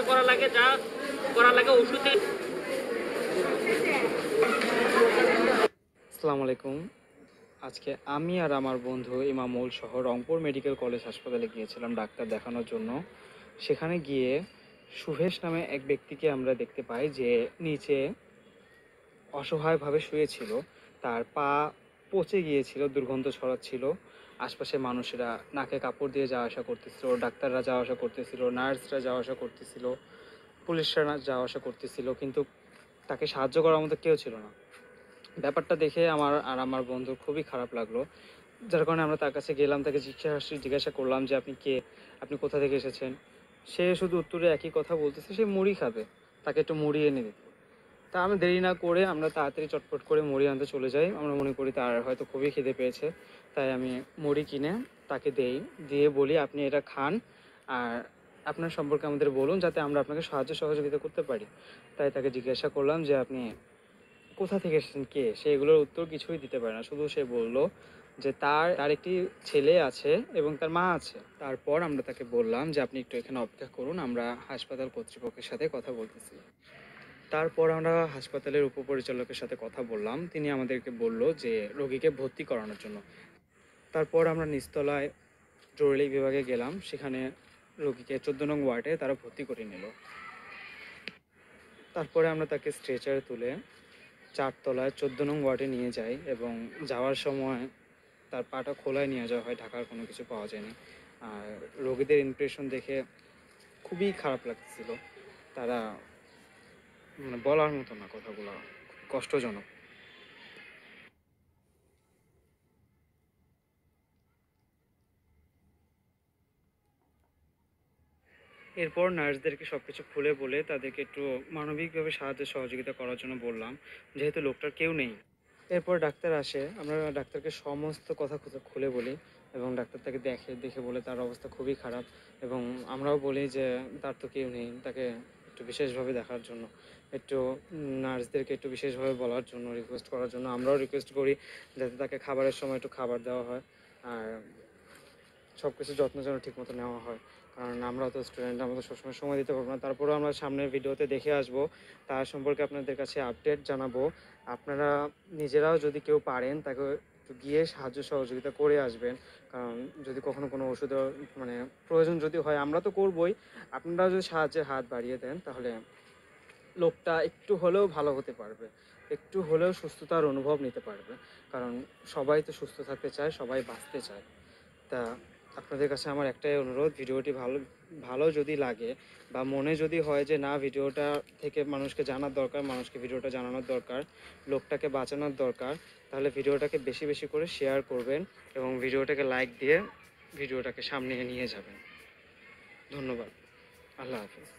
করা লাগে, যা করা লাগে ওষুধে। আসসালামু আলাইকুম। আজকে আমি আর আমার বন্ধু ইমামুল সহ রংপুর মেডিকেল কলেজ হাসপাতালে গিয়েছিলাম ডাক্তার দেখানোর জন্য। সেখানে গিয়ে সুহেশ নামে এক ব্যক্তিকে আমরা দেখতে পাই যে নিচে অসহায়ভাবে শুয়েছিল। তার পা পচে গিয়েছিল, দুর্গন্ধ ছড়াচ্ছিল। আশপাশে মানুষেরা নাকে কাপড় দিয়ে যাওয়া আসা করতেছিল, ডাক্তাররা যাওয়া আসা করতেছিল, নার্সরা যাওয়া আসা করতেছিল, পুলিশরা যাওয়া আসা করতেছিল, কিন্তু তাকে সাহায্য করার মতো কেউ ছিল না। ব্যাপারটা দেখে আমার আর আমার বন্ধুর খুবই খারাপ লাগলো, যার কারণে আমরা তার কাছে গেলাম, তাকে জিজ্ঞাসা করলাম যে আপনি কে, আপনি কোথা থেকে এসেছেন। সে শুধু উত্তরে একই কথা বলতেছে, সে মুড়ি খাবে, তাকে একটু মুড়ি এনে দিত। তা আমি দেরি না করে আমরা তাড়াতাড়ি চটপট করে মুড়ি আনতে চলে যাই। আমরা মনে করি তার হয়তো খুবই খিদে পেয়েছে, তাই আমি মুড়ি কিনে তাকে দিয়ে বলি আপনি এটা খান, আর আপনার সম্পর্কে আমাদের বলুন যাতে আমরা আপনাকে সাহায্য সহযোগিতা করতে পারি। তাই তাকে জিজ্ঞাসা করলাম যে আপনি কোথা থেকে এসেছেন, কে। সে এগুলোর উত্তর কিছুই দিতে পারে না, শুধু সে বলল যে তার একটি ছেলে আছে এবং তার মা আছে। তারপর আমরা তাকে বললাম যে আপনি একটু এখানে অপেক্ষা করুন, আমরা হাসপাতাল কর্তৃপক্ষের সাথে কথা বলতেছি। তারপর আমরা হাসপাতালের উপপরিচালকের সাথে কথা বললাম, তিনি আমাদেরকে বলল যে রোগীকে ভর্তি করানোর জন্য। তারপর আমরা নিচতলায় জরুরি বিভাগে গেলাম, সেখানে রোগীকে 14 নং ওয়ার্ডে তারা ভর্তি করে নিল। তারপরে আমরা তাকে স্ট্রেচারে তুলে 4 তলায় 14 নং ওয়ার্ডে নিয়ে যাই এবং যাওয়ার সময় তার পাটা খোলায় নিয়ে যাওয়া হয়, ঢাকার কোনো কিছু পাওয়া যায়নি। আর রোগীদের ইমপ্রেশন দেখে খুবই খারাপ লাগতেছিল, তারা মানে বলার মতো না, কথাগুলো কষ্টজনক। এরপর নার্সদেরকে সব কিছু খুলে বলে তাদেরকে একটু মানবিকভাবে সাহায্য সহযোগিতা করার জন্য বললাম, যেহেতু লোকটার কেউ নেই। এরপর ডাক্তার আসে, আমরা ডাক্তারকে সমস্ত কথা খুলে বলি এবং ডাক্তার তাকে দেখে বলে তার অবস্থা খুবই খারাপ, এবং আমরাও বলি যে তার তো কেউ নেই, তাকে একটু বিশেষভাবে দেখার জন্য, একটু নার্সদেরকে একটু বিশেষভাবে বলার জন্য, রিকোয়েস্ট করার জন্য। আমরাও রিকোয়েস্ট করি যাতে তাকে খাবারের সময় একটু খাবার দেওয়া হয়, আর সব কিছু যত্ন যেন ঠিকমতো নেওয়া হয়, কারণ আমরাও তো স্টুডেন্ট, আমরা তো সবসময় সময় দিতে পারবো না। তারপরেও আমরা সামনের ভিডিওতে দেখে আসবো, তার সম্পর্কে আপনাদের কাছে আপডেট জানাবো। আপনারা নিজেরাও যদি কেউ পারেন তাকে একটু গিয়ে সাহায্য সহযোগিতা করে আসবেন, কারণ যদি কখনো কোনো ওষুধের মানে প্রয়োজন যদি হয়, আমরা তো করবই, আপনারাও যদি সাহায্যের হাত বাড়িয়ে দেন তাহলে লোকটা একটু হলেও ভালো হতে পারবে, একটু হলেও সুস্থতার অনুভব নিতে পারবে, কারণ সবাই তো সুস্থ থাকতে চায়, সবাই বাঁচতে চায়। তা আপনাদের কাছে আমার একটাই অনুরোধ, ভিডিওটি ভালো ভালো যদি লাগে বা মনে যদি হয় যে না ভিডিওটা থেকে মানুষকে জানার দরকার, মানুষকে ভিডিওটা জানানোর দরকার, লোকটাকে বাঁচানোর দরকার, তাহলে ভিডিওটাকে বেশি বেশি করে শেয়ার করবেন এবং ভিডিওটাকে লাইক দিয়ে ভিডিওটাকে সামনে নিয়ে যাবেন। ধন্যবাদ। আল্লাহ হাফেজ।